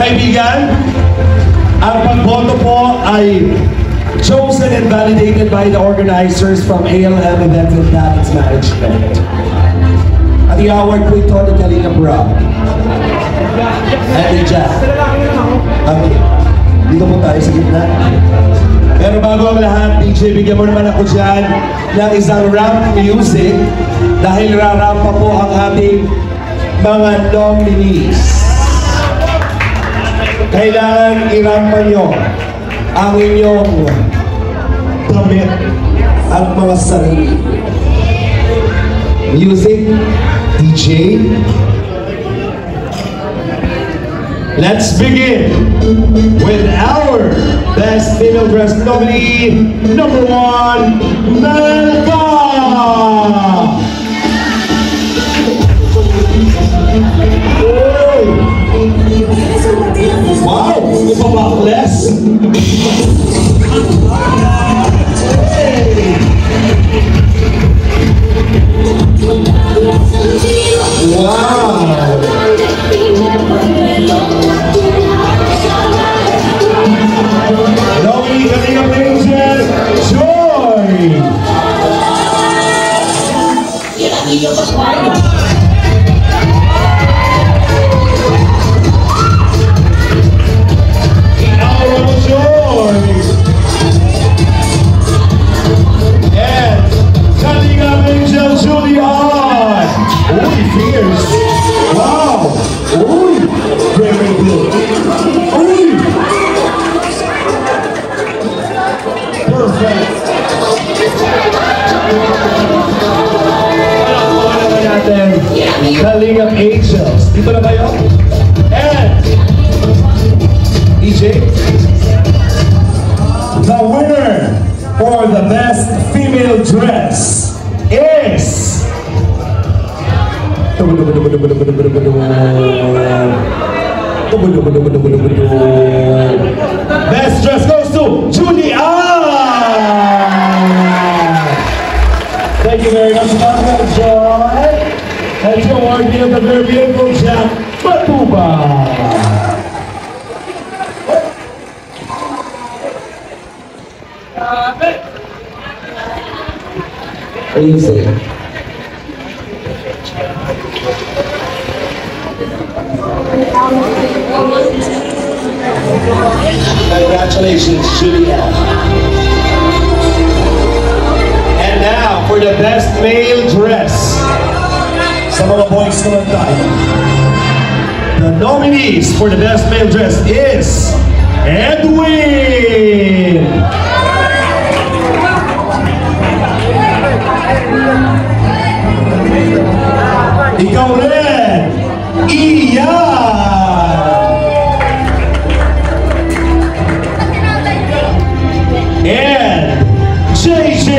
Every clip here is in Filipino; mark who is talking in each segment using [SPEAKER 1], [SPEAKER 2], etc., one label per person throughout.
[SPEAKER 1] kaibigan, ang pagboto po ay chosen and validated by the organizers from ALM Events and Talents Management. At i-award po ito ni Kalinga Bra. And Jack. Okay. Dito po tayo sa gitna. Pero bago ang lahat, DJ, bigyan mo naman ako dyan ng isang ramp music dahil rarampa po ang ating mga nominees. Kailangan irampa nyo ang inyong damit at mga sarili. Music, DJ. Let's begin with our Best Female Dress nominee, number 1, Melka! Wow! Ipabakles! Wow! Nominee Kalinga Angel, Joy! Kalinga Angels. Dito na kayo? And DJ, the winner for the Best Female Dress is Best Dress goes to Julie Ann. Thank you very much, Joy. And your award given the very beautiful Jack Batuba. What do you say? Congratulations, Julia. And now for the Best Male Dress. Sa mga boys naman tayo. The nominees for the Best Male Dress is Edwin! Ikaw rin! Ian! And JJ!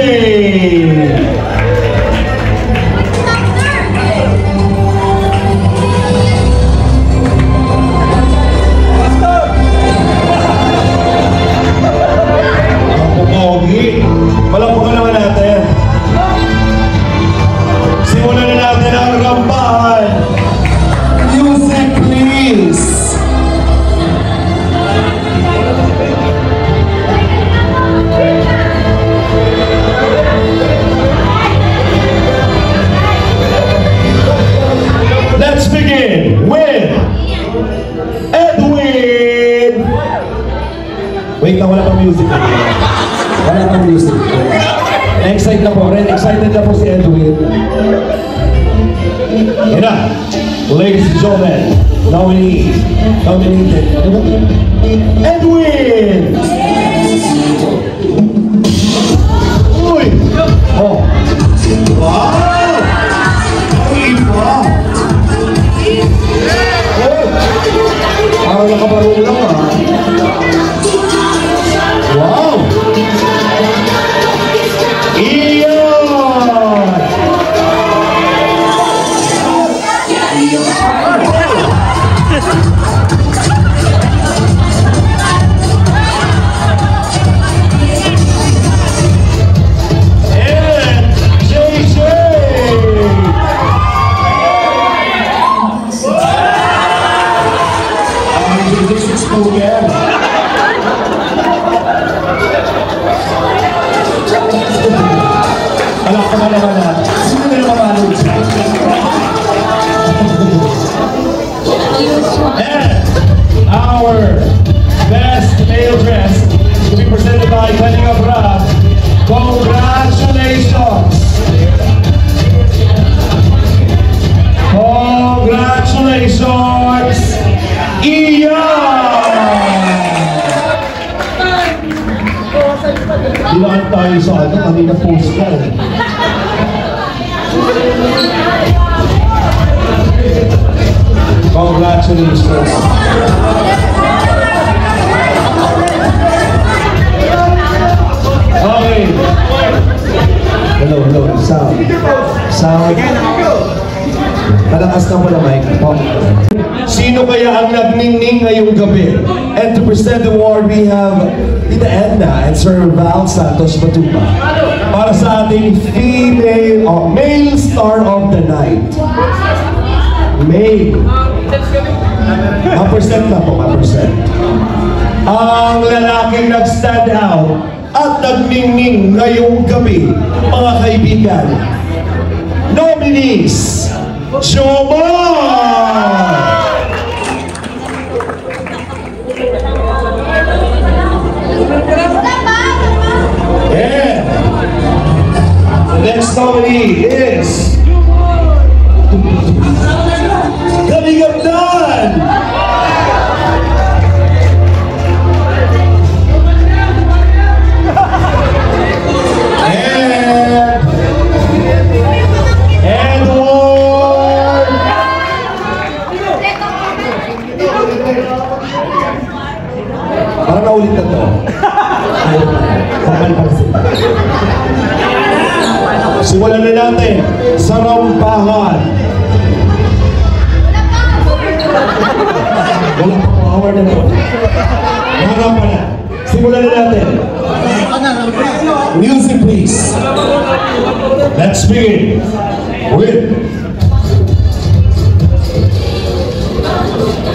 [SPEAKER 1] Palakpakan naman natin. Simulan na natin ang rampahan. Music, please. Let's begin with Edwin. Wait lang, wala pang music. Wala pang music. Excited na po. Excited na po si Edwin. Yan na. Ladies and gentlemen, nominated. Edwin! Uy! Oh! Wow! Iba! Oh! Parang nakabarong lang ah. Wow! by Kalinga Prab. Congratulations! Congratulations! Iyan! Ilaan tayo sa ano, kanina post ka eh. Congratulations! Okay. Hello, Sound. Palakas na mo na mic. Sino kaya ang nagningning ngayong gabi? And to present the award, we have Tita Edna and Sir Val Santos Matupa para sa ating male star of the night. Male. Ma-present na po, ma-present. Ang lalaking nag-stand out at nagningning ngayong gabi, mga kaibigan. Nominees, Jomar! Yeah. The next nominee is Kaligabdan! Parang naulit na to. Simulan na natin sa rampahan. Wala pa po, award na to. Harapan na. Simulan na natin. Music please. Let's begin with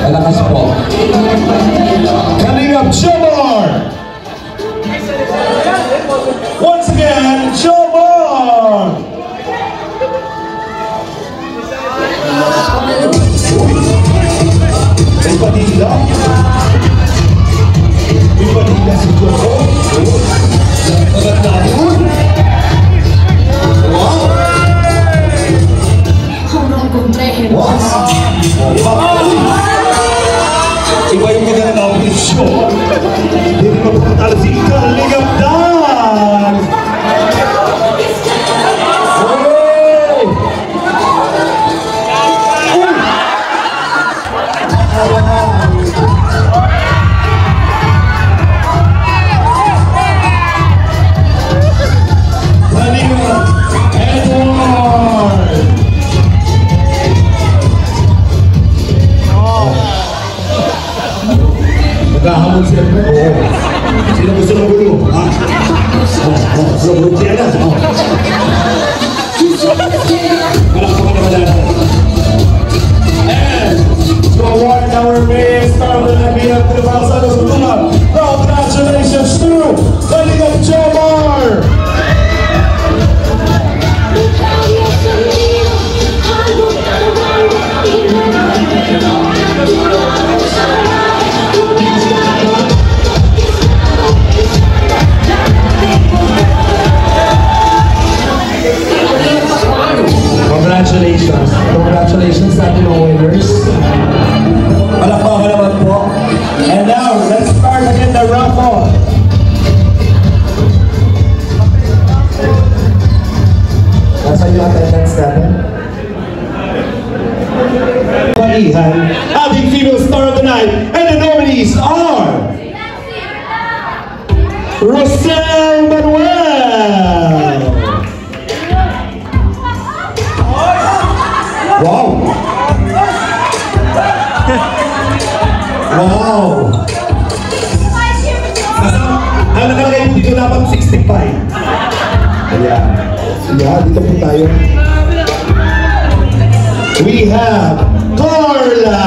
[SPEAKER 1] Alakas po. Coming up, Jomar! Once again, Jomar! May padila. May padila si Jomar. Nagpagat na yun. Wow! Wow! Iba yung maganda ng operasyon. Hindi ko magpapatalo si Kaligabdan! Naghahamon siya. Oo. Sino gusto ng gulo? Ha? Gulo siya na. Malakpakan naman natin. And to award our main star of the night, we have Val Santos Matupa. Congratulations to Kaligab Jomar! Congratulations. Congratulations sa ating mga winners. Palakpakan naman po. And now, let's start again the raffle. Nasaan yung attendance natin? Palihan, ating female star of the night, and the nominees are Rosel Manuel. Wow! Wow! Ang nakalagay dito dapat 65. Ayan. Ayan, dito po tayo. We have Carla!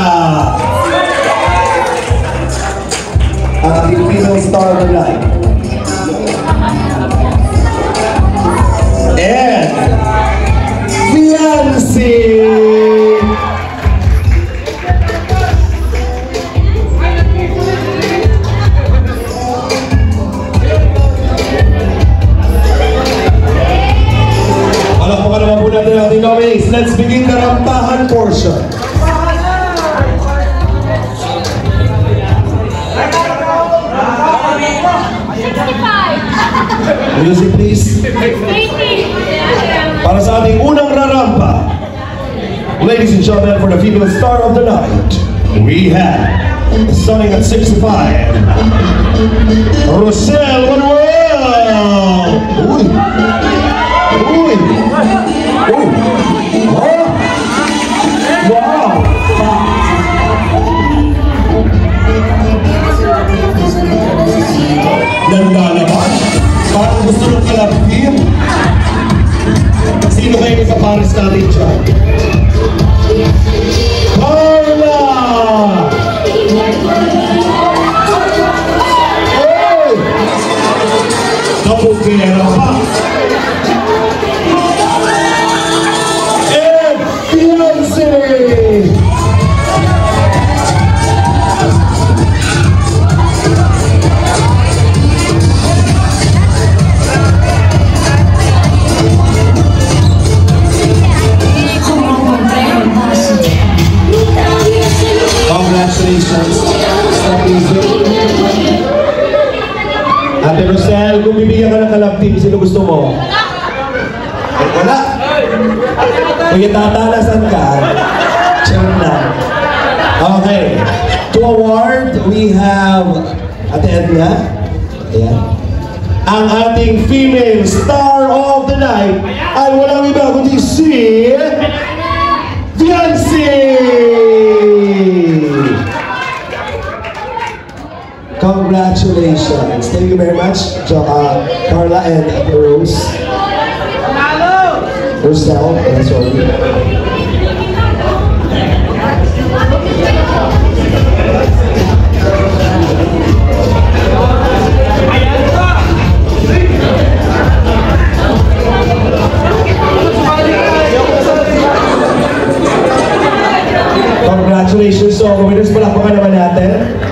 [SPEAKER 1] Ang ating female star of the night. And Fiancé! Music please. Para sa ating unang rarampa, ladies and gentlemen, for the female star of the night, we have, starting at 65, Rosel Manuel! Uy! Uy! Uy! Oh! Wow! Ganda naman! Parang gusto ng kalabim! Sino kayo sa Paris natin dyan? Carla! Hey! Kapugera pa! And Beyonce! Congratulations. Ate Rosel, kung bibigyan ka ng kalab team, sino gusto mo? Eh, wala. Kaya tatalasan ka. Sure na. Okay. To award, we have Ate Edna. Ayan. Ang ating female star of the night ay walang iba kundi si Beyonce! Congratulations. Thank you very much, Carla and Rose. Rosel, sorry. Congratulations. So, winners, palakpakan naman natin.